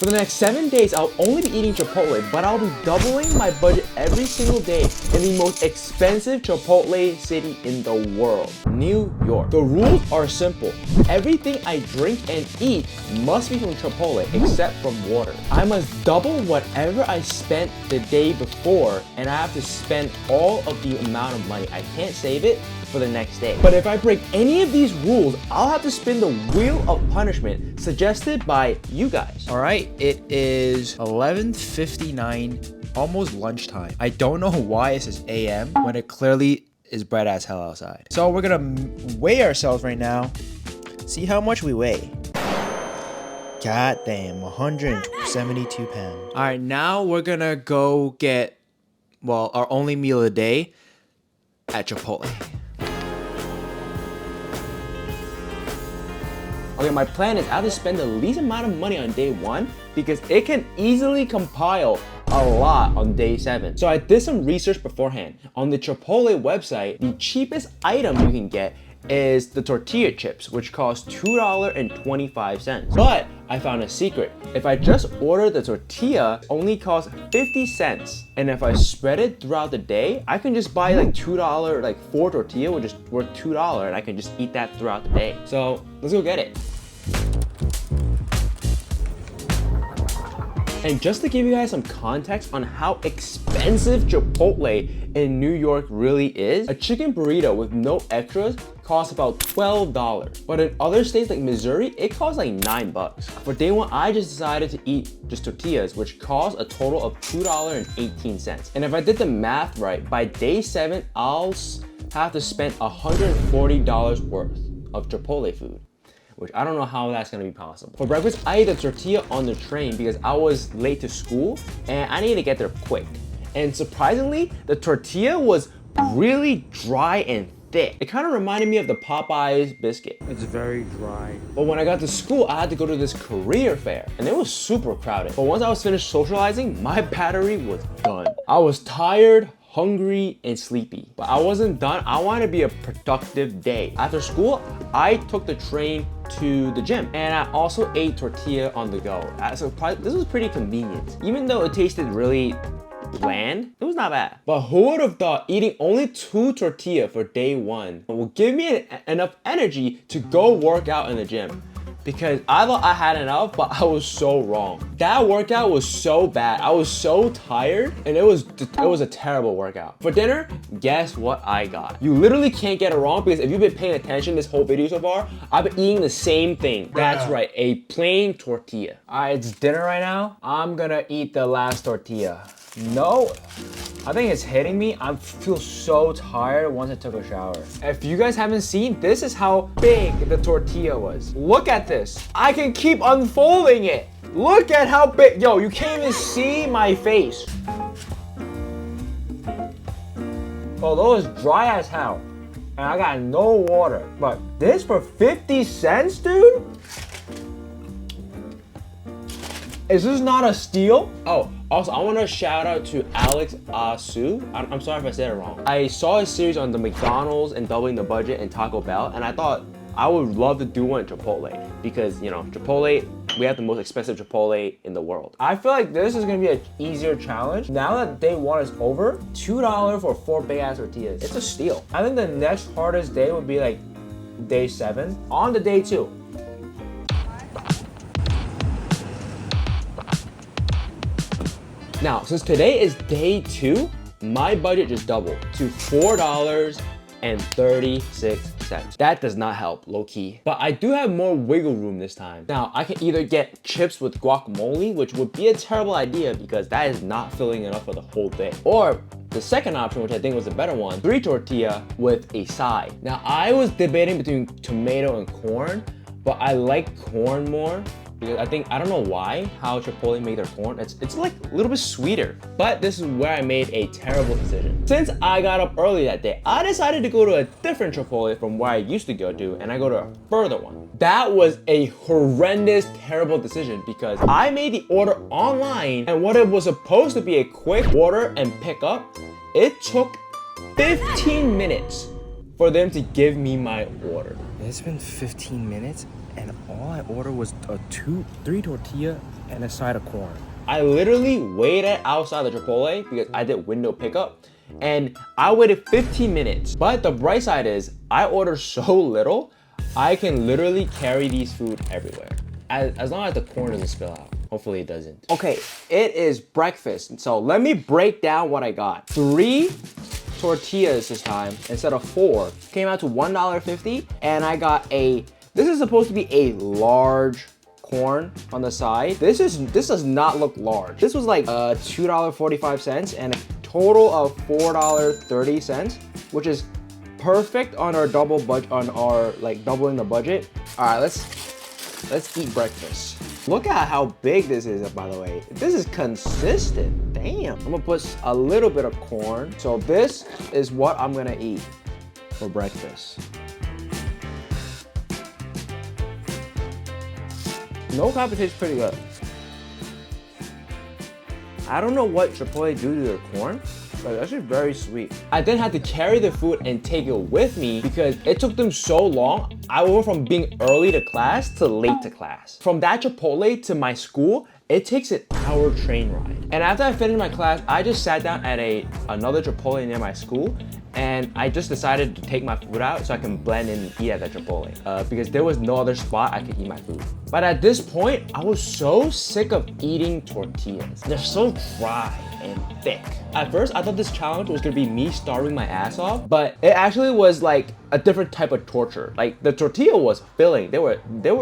For the next 7 days, I'll only be eating Chipotle, but I'll be doubling my budget every single day in the most expensive Chipotle city in the world, New York. The rules are simple. Everything I drink and eat must be from Chipotle, except from water. I must double whatever I spent the day before, and I have to spend all of the amount of money. I can't save it for the next day. But if I break any of these rules, I'll have to spin the wheel of punishment suggested by you guys. All right, it is 11:59, almost lunchtime. I don't know why it says AM when it clearly is bright as hell outside. So we're gonna weigh ourselves right now, see how much we weigh. God damn, 172 pounds. All right, now we're gonna go get, well, our only meal of the day at Chipotle. Okay, my plan is I have to spend the least amount of money on day 1 because it can easily compile a lot on day 7. So I did some research beforehand. On the Chipotle website, the cheapest item you can get is the tortilla chips, which cost $2.25. But I found a secret. If I just order the tortilla, it only costs 50 cents. And if I spread it throughout the day, I can just buy like $2, like 4 tortilla, which is worth $2, and I can just eat that throughout the day. So let's go get it. And just to give you guys some context on how expensive Chipotle in New York really is, a chicken burrito with no extras costs about $12. But in other states like Missouri, it costs like $9. For day 1, I just decided to eat just tortillas, which cost a total of $2.18. And if I did the math right, by day 7, I'll have to spend $140 worth of Chipotle food, which I don't know how that's gonna be possible. For breakfast, I ate a tortilla on the train because I was late to school and I needed to get there quick. And surprisingly, the tortilla was really dry and thick. It kind of reminded me of the Popeyes biscuit. It's very dry. But when I got to school, I had to go to this career fair and it was super crowded. But once I was finished socializing, my battery was done. I was tired, hungry, and sleepy. But I wasn't done. I wanted to be a productive day. After school, I took the train to the gym and I also ate tortilla on the go. So this was pretty convenient. Even though it tasted really bland, it was not bad. But who would have thought eating only 2 tortilla for day 1 will give me enough energy to go work out in the gym? Because I thought I had enough, but I was so wrong. That workout was so bad. I was so tired, and it was a terrible workout. For dinner, guess what I got? You literally can't get it wrong because if you've been paying attention this whole video so far, I've been eating the same thing. That's right, a plain tortilla. All right, it's dinner right now. I'm gonna eat the last tortilla. No, I think it's hitting me. I feel so tired once I took a shower. If you guys haven't seen, this is how big the tortilla was. Look at this. I can keep unfolding it. Look at how big. Yo, you can't even see my face. Although it's dry as hell, and I got no water. But this for 50 cents, dude? Is this not a steal? Oh, also, I want to shout out to Alex Asu. I'm sorry if I said it wrong. I saw his series on the McDonald's and doubling the budget and Taco Bell, and I thought I would love to do one at Chipotle because, you know, Chipotle, we have the most expensive Chipotle in the world. I feel like this is gonna be an easier challenge. Now that day 1 is over, $2 for 4 big ass tortillas. It's a steal. I think the next hardest day would be like day 7. On to day 2. Now, since today is day 2, my budget just doubled to $4.36. That does not help, low key. But I do have more wiggle room this time. Now, I can either get chips with guacamole, which would be a terrible idea because that is not filling enough for the whole day. Or the second option, which I think was a better one, 3 tortilla with a side. Now, I was debating between tomato and corn, but I like corn more. Because I don't know why, how Chipotle made their corn. It's like a little bit sweeter. But this is where I made a terrible decision. Since I got up early that day, I decided to go to a different Chipotle from where I used to go to, and I go to a further one. That was a horrendous, terrible decision because I made the order online, and what it was supposed to be a quick order and pick up, it took 15 minutes for them to give me my order. It's been 15 minutes and all I ordered was three tortilla and a side of corn. I literally waited outside the Chipotle because I did window pickup, and I waited 15 minutes. But the bright side is I ordered so little, I can literally carry these food everywhere. As long as the corn doesn't spill out. Hopefully it doesn't. Okay, it is breakfast. So let me break down what I got. 3 tortillas this time instead of 4. Came out to $1.50, and I got this is supposed to be a large corn on the side. This does not look large. This was like $2.45 and a total of $4.30, which is perfect on our doubling the budget. All right, let's eat breakfast. Look at how big this is, by the way. This is consistent. Damn. I'm gonna put a little bit of corn. So this is what I'm gonna eat for breakfast. No cap, it tastes pretty good. I don't know what Chipotle do to their corn, but it's actually very sweet. I then had to carry the food and take it with me because it took them so long. I went from being early to class to late to class. From that Chipotle to my school, it takes an hour train ride. And after I finished my class, I just sat down at another Chipotle near my school, and I just decided to take my food out so I can blend in and eat at that Chipotle because there was no other spot I could eat my food. But at this point, I was so sick of eating tortillas. They're so dry and thick. At first, I thought this challenge was gonna be me starving my ass off, but it actually was like a different type of torture. Like the tortilla was filling. They were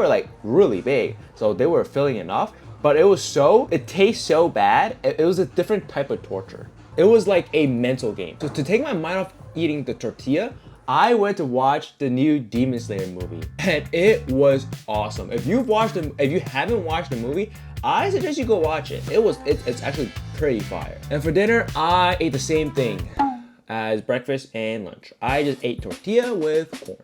like really big, so they were filling enough, but it tastes so bad. It was a different type of torture. It was like a mental game. So to take my mind off eating the tortilla, I went to watch the new Demon Slayer movie, and it was awesome. If you haven't watched the movie, I suggest you go watch it. It's actually pretty fire. And for dinner, I ate the same thing as breakfast and lunch. I just ate tortilla with corn.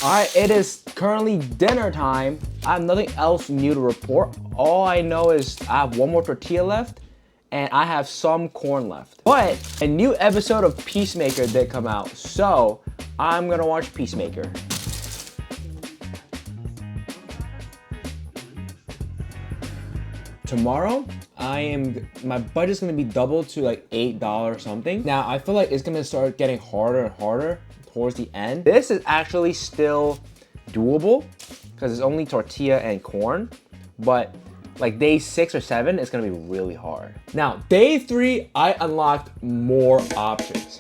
All right, it is currently dinner time. I have nothing else new to report. All I know is I have one more tortilla left, and I have some corn left. But a new episode of Peacemaker did come out, so I'm gonna watch Peacemaker. Tomorrow, my budget's gonna be doubled to like $8 something. Now, I feel like it's gonna start getting harder and harder towards the end. This is actually still doable because it's only tortilla and corn, but like day 6 or 7, it's gonna be really hard. Now, day 3, I unlocked more options.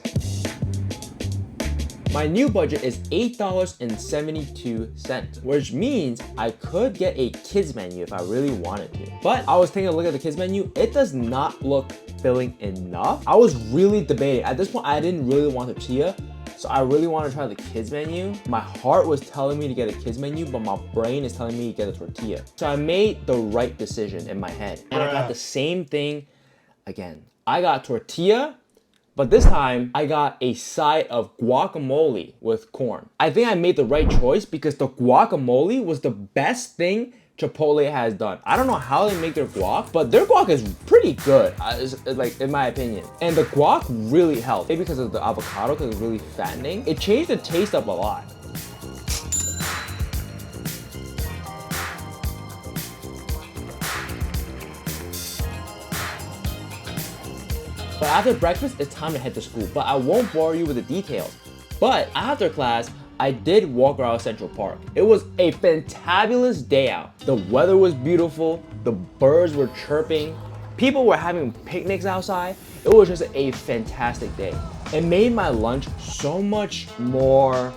My new budget is $8.72, which means I could get a kids menu if I really wanted to. But I was taking a look at the kids menu. It does not look filling enough. I was really debating. At this point, I didn't really want tortilla, so I really want to try the kids menu. My heart was telling me to get a kids menu, but my brain is telling me to get a tortilla. So I made the right decision in my head. And I got the same thing again. I got tortilla, but this time I got a side of guacamole with corn. I think I made the right choice because the guacamole was the best thing Chipotle has done. I don't know how they make their guac, but their guac is pretty good, like in my opinion. And the guac really helped. Maybe because of the avocado, because it's really fattening. It changed the taste up a lot. But after breakfast, it's time to head to school. But I won't bore you with the details. But after class, I did walk around Central Park. It was a fantabulous day out. The weather was beautiful. The birds were chirping. People were having picnics outside. It was just a fantastic day. It made my lunch so much more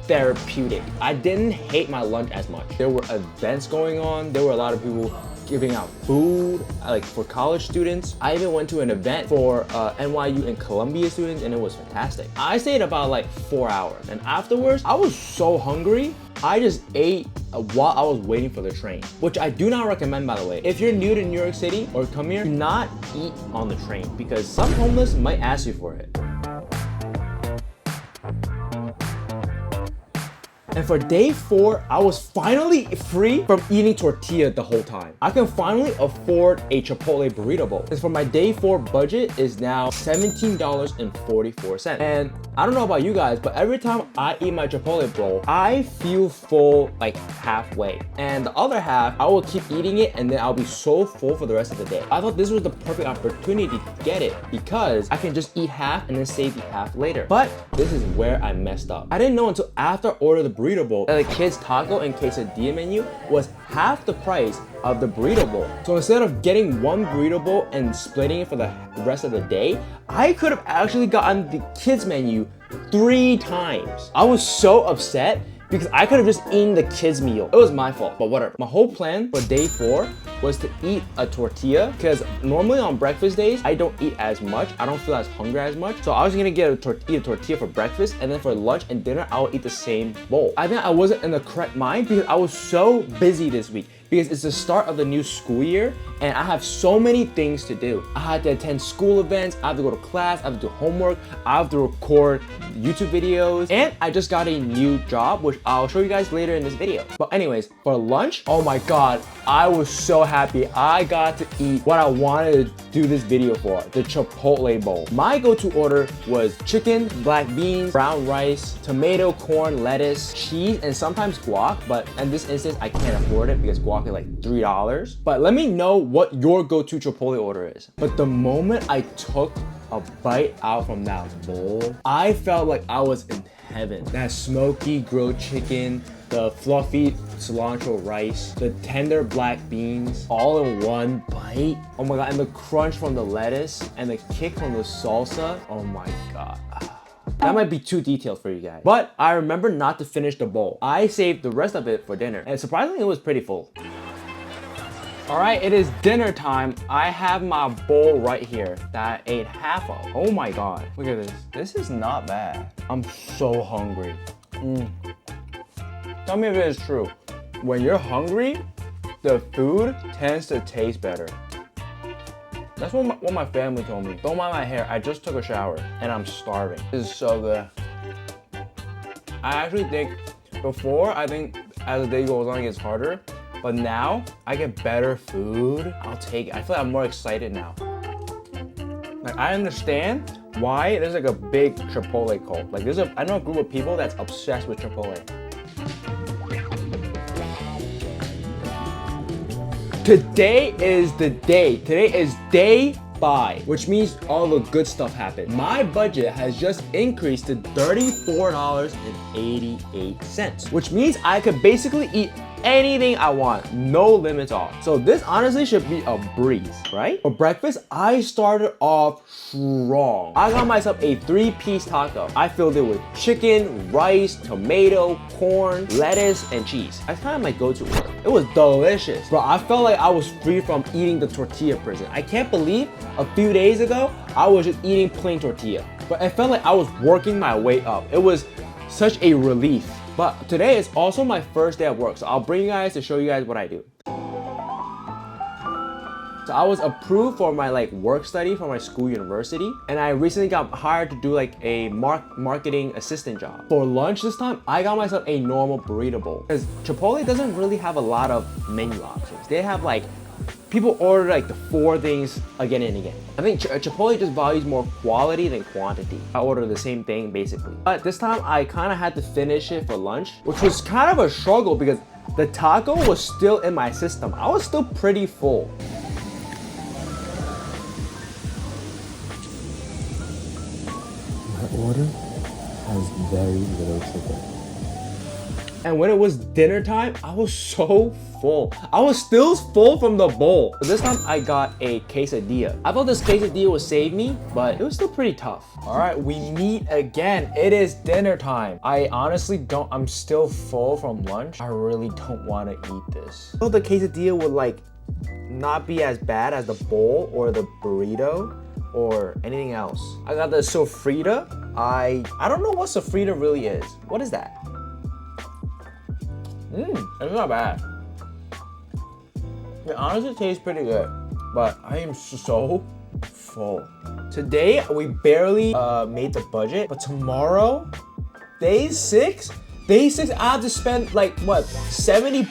therapeutic. I didn't hate my lunch as much. There were events going on. There were a lot of people giving out food, like for college students. I even went to an event for NYU and Columbia students, and it was fantastic. I stayed about like 4 hours, and afterwards, I was so hungry, I just ate while I was waiting for the train, which I do not recommend, by the way. If you're new to New York City or come here, do not eat on the train because some homeless might ask you for it. And for day 4, I was finally free from eating tortilla the whole time. I can finally afford a Chipotle burrito bowl. And for my day 4 budget is now $17.44. And I don't know about you guys, but every time I eat my Chipotle bowl, I feel full like halfway. And the other half, I will keep eating it and then I'll be so full for the rest of the day. I thought this was the perfect opportunity to get it because I can just eat half and then save the half later. But this is where I messed up. I didn't know until after I ordered the burrito bowl that the kids' taco and quesadilla menu was half the price of the burrito bowl. So instead of getting one burrito bowl and splitting it for the rest of the day, I could have actually gotten the kids menu 3 times. I was so upset because I could have just eaten the kids meal. It was my fault, but whatever. My whole plan for day 4 was to eat a tortilla because normally on breakfast days, I don't eat as much. I don't feel as hungry as much. So I was gonna get eat a tortilla for breakfast, and then for lunch and dinner, I will eat the same bowl. I think I wasn't in the correct mind because I was so busy this week because it's the start of the new school year and I have so many things to do. I had to attend school events, I have to go to class, I have to do homework, I have to record YouTube videos, and I just got a new job, which I'll show you guys later in this video. But anyways, for lunch, oh my God, I was so happy. I got to eat what I wanted to do this video for, the Chipotle bowl. My go-to order was chicken, black beans, brown rice, tomato, corn, lettuce, cheese, and sometimes guac, but in this instance, I can't afford it because guac is like $3. But let me know what your go-to Chipotle order is. But the moment I took a bite out from that bowl, I felt like I was in heaven. That smoky grilled chicken, the fluffy cilantro rice, the tender black beans, all in one bite. Oh my God, and the crunch from the lettuce and the kick from the salsa. Oh my God. That might be too detailed for you guys. But I remember not to finish the bowl. I saved the rest of it for dinner. And surprisingly, it was pretty full. All right, it is dinner time. I have my bowl right here that I ate half of. Oh my God, look at this. This is not bad. I'm so hungry. Tell me if it is true. When you're hungry, the food tends to taste better. That's what my family told me. Don't mind my hair, I just took a shower and I'm starving. This is so good. I actually think before, I think as the day goes on, it gets harder. But now, I get better food. I'll take it. I feel like I'm more excited now. Like, I understand why there's like a big Chipotle cult. Like, I know a group of people that's obsessed with Chipotle. Today is the day. Today is day 5, which means all the good stuff happened. My budget has just increased to $34.88, which means I could basically eat anything I want, no limits off. So this honestly should be a breeze, right? For breakfast, I started off strong. I got myself a 3-piece taco. I filled it with chicken, rice, tomato, corn, lettuce, and cheese. That's kind of my go-to order. It was delicious. Bro, I felt like I was free from eating the tortilla prison. I can't believe a few days ago, I was just eating plain tortilla. But it felt like I was working my way up. It was such a relief. But today is also my first day of work, so I'll bring you guys to show you guys what I do. So I was approved for my work study for my school university, and I recently got hired to do like a marketing assistant job. For lunch this time, I got myself a normal burrito bowl because Chipotle doesn't really have a lot of menu options. They have people order like the 4 things again and again. I think Chipotle just values more quality than quantity. I ordered the same thing basically. But this time I kind of had to finish it for lunch, which was kind of a struggle because the taco was still in my system. I was still pretty full. My order has very little sugar. And when it was dinner time, I was so full. I was still full from the bowl. So this time I got a quesadilla. I thought this quesadilla would save me, but it was still pretty tough. All right, we meet again. It is dinner time. I honestly I'm still full from lunch. I really don't want to eat this. I thought the quesadilla would not be as bad as the bowl or the burrito or anything else. I got the sofrita. I don't know what sofrita really is. What is that? It's not bad. It honestly tastes pretty good, but I am so full. Today, we barely made the budget, but tomorrow, day 6, I have to spend what, $70?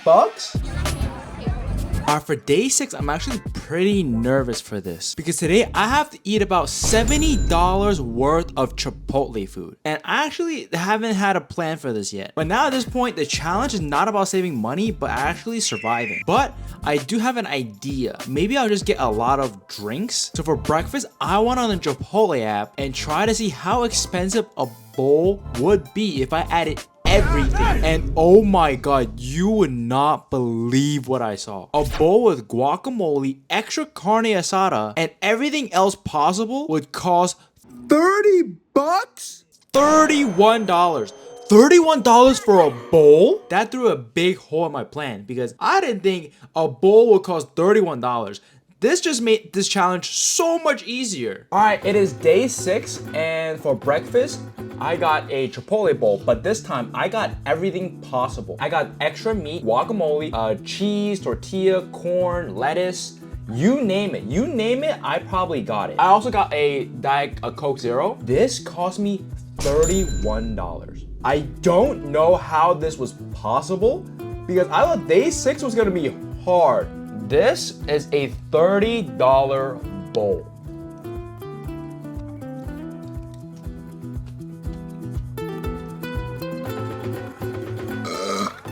For day 6, I'm actually pretty nervous for this because today I have to eat about $70 worth of Chipotle food. And I actually haven't had a plan for this yet. But now at this point, the challenge is not about saving money, but actually surviving. But I do have an idea. Maybe I'll just get a lot of drinks. So for breakfast, I went on the Chipotle app and try to see how expensive a bowl would be if I added everything. And oh my god, you would not believe what I saw. A bowl with guacamole, extra carne asada, and everything else possible would cost 30 bucks? $31. $31 for a bowl? That threw a big hole in my plan because I didn't think a bowl would cost $31. This just made this challenge so much easier. All right, it is day 6, and for breakfast, I got a Chipotle bowl, but this time I got everything possible. I got extra meat, guacamole, cheese, tortilla, corn, lettuce, you name it. You name it, I probably got it. I also got a Coke Zero. This cost me $31. I don't know how this was possible because I thought day 6 was gonna be hard. This is a $30 bowl.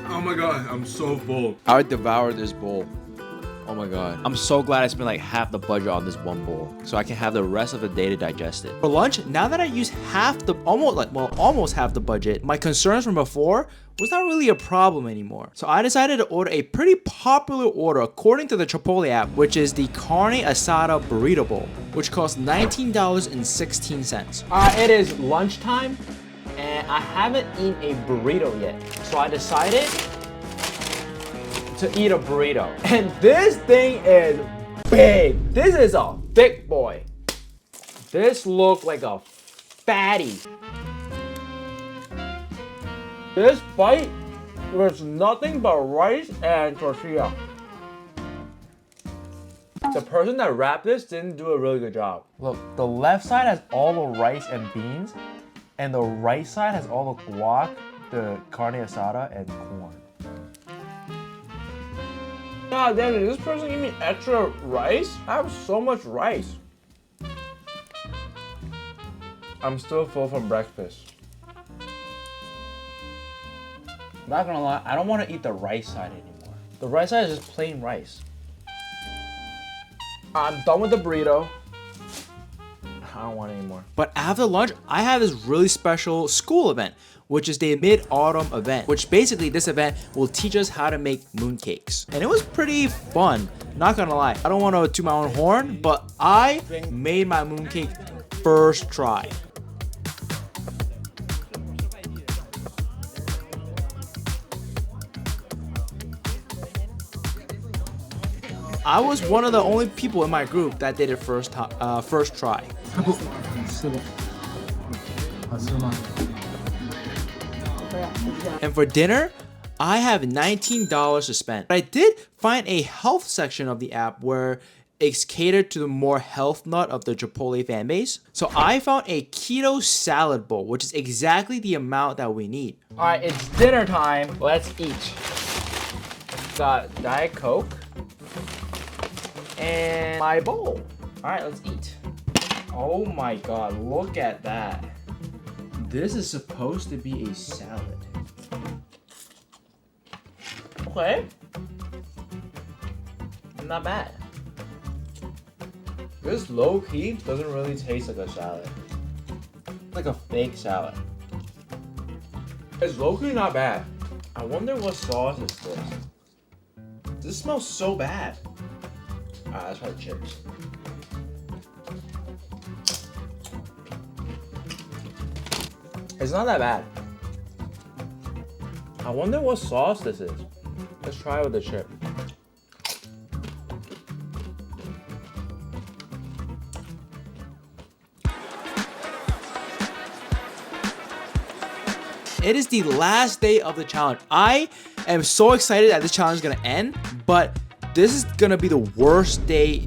Oh my god, I'm so full. I would devour this bowl. Oh my god. I'm so glad I spent like half the budget on this one bowl so I can have the rest of the day to digest it. For lunch, now that I used almost half the budget, my concerns from before was not really a problem anymore. So I decided to order a pretty popular order according to the Chipotle app, which is the carne asada burrito bowl, which costs $19.16. It is lunchtime and I haven't eaten a burrito yet. So I decided to eat a burrito. And this thing is big. This is a thick boy. This looked like a fatty. This bite was nothing but rice and tortilla. The person that wrapped this didn't do a really good job. Look, the left side has all the rice and beans, and the right side has all the guac, the carne asada, and corn. God damn it, did this person give me extra rice? I have so much rice. I'm still full from breakfast. Not gonna lie, I don't want to eat the rice side anymore. The rice side is just plain rice. I'm done with the burrito. I don't want it anymore. But after lunch, I have this really special school event, which is the mid-autumn event, which basically this event will teach us how to make mooncakes. And it was pretty fun, not gonna lie. I don't want to toot my own horn, but I made my mooncake first try. I was one of the only people in my group that did it first try. And for dinner, I have $19 to spend. But I did find a health section of the app where it's catered to the more health nut of the Chipotle fan base. So I found a keto salad bowl, which is exactly the amount that we need. All right, it's dinner time. Let's eat. Got Diet Coke and my bowl. All right, let's eat. Oh my god, look at that. This is supposed to be a salad. Okay. Not bad. This low-key doesn't really taste like a salad. It's like a fake salad. It's low-key not bad. I wonder what sauce is this. This smells so bad. Alright, let's try the chips. It's not that bad. I wonder what sauce this is. Let's try it with the chip. It is the last day of the challenge. I am so excited that this challenge is gonna end, but this is gonna be the worst day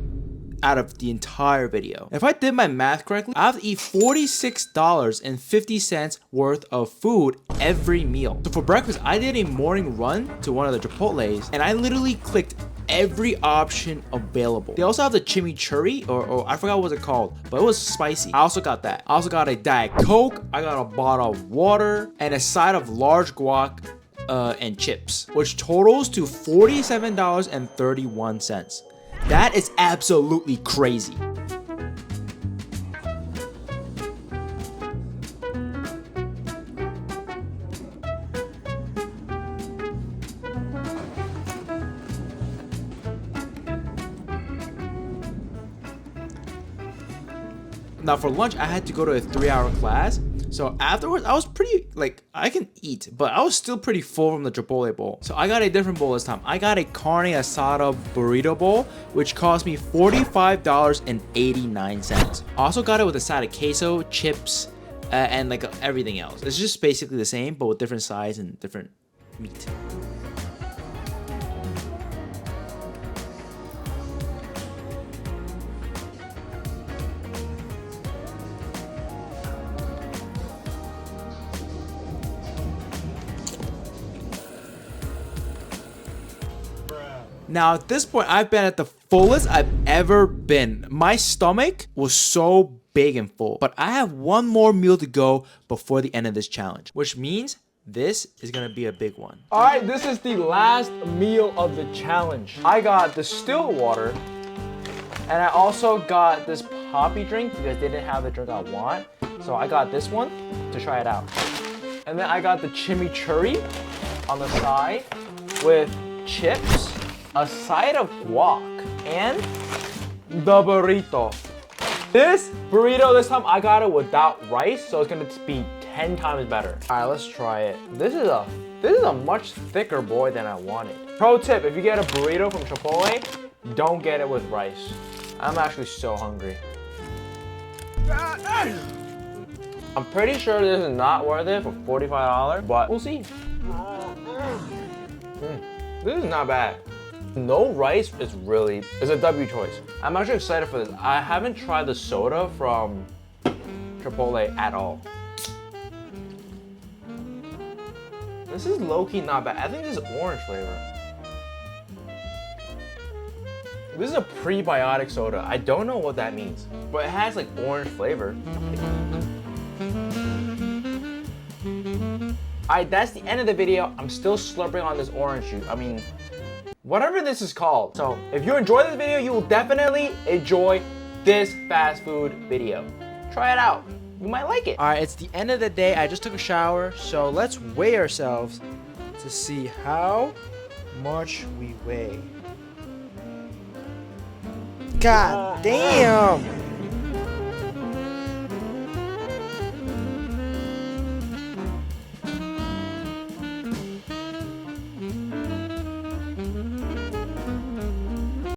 out of the entire video. If I did my math correctly, I have to eat $46.50 worth of food every meal. So for breakfast, I did a morning run to one of the Chipotles, and I literally clicked every option available. They also have the chimichurri, or I forgot what it's called, but it was spicy. I also got that. I also got a Diet Coke. I got a bottle of water and a side of large guac and chips, which totals to $47.31. That is absolutely crazy. Now for lunch, I had to go to a 3-hour class. So afterwards, I was pretty, like, I can eat, but I was still pretty full from the Chipotle bowl. So I got a different bowl this time. I got a carne asada burrito bowl, which cost me $45.89. Also got it with a side of queso, chips, and like everything else. It's just basically the same, but with different size and different meat. Now, at this point, I've been at the fullest I've ever been. My stomach was so big and full. But I have one more meal to go before the end of this challenge, which means this is gonna be a big one. All right, this is the last meal of the challenge. I got distilled water, and I also got this poppy drink because they didn't have the drink I want. So I got this one to try it out. And then I got the chimichurri on the side with chips, a side of guac, and the burrito. This burrito, this time I got it without rice, so it's gonna be 10 times better. All right, let's try it. This is a much thicker boy than I wanted. Pro tip, if you get a burrito from Chipotle, don't get it with rice. I'm actually so hungry. I'm pretty sure this is not worth it for $45, but we'll see. This is not bad. No rice is a W choice. I'm actually excited for this. I haven't tried the soda from Chipotle at all. This is low-key not bad. I think this is orange flavor. This is a prebiotic soda. I don't know what that means, but it has like orange flavor. Alright, that's the end of the video. I'm still slurping on this orange juice. I mean, whatever this is called. So if you enjoyed this video, you will definitely enjoy this fast food video. Try it out. You might like it. All right, it's the end of the day. I just took a shower, so let's weigh ourselves to see how much we weigh. God damn!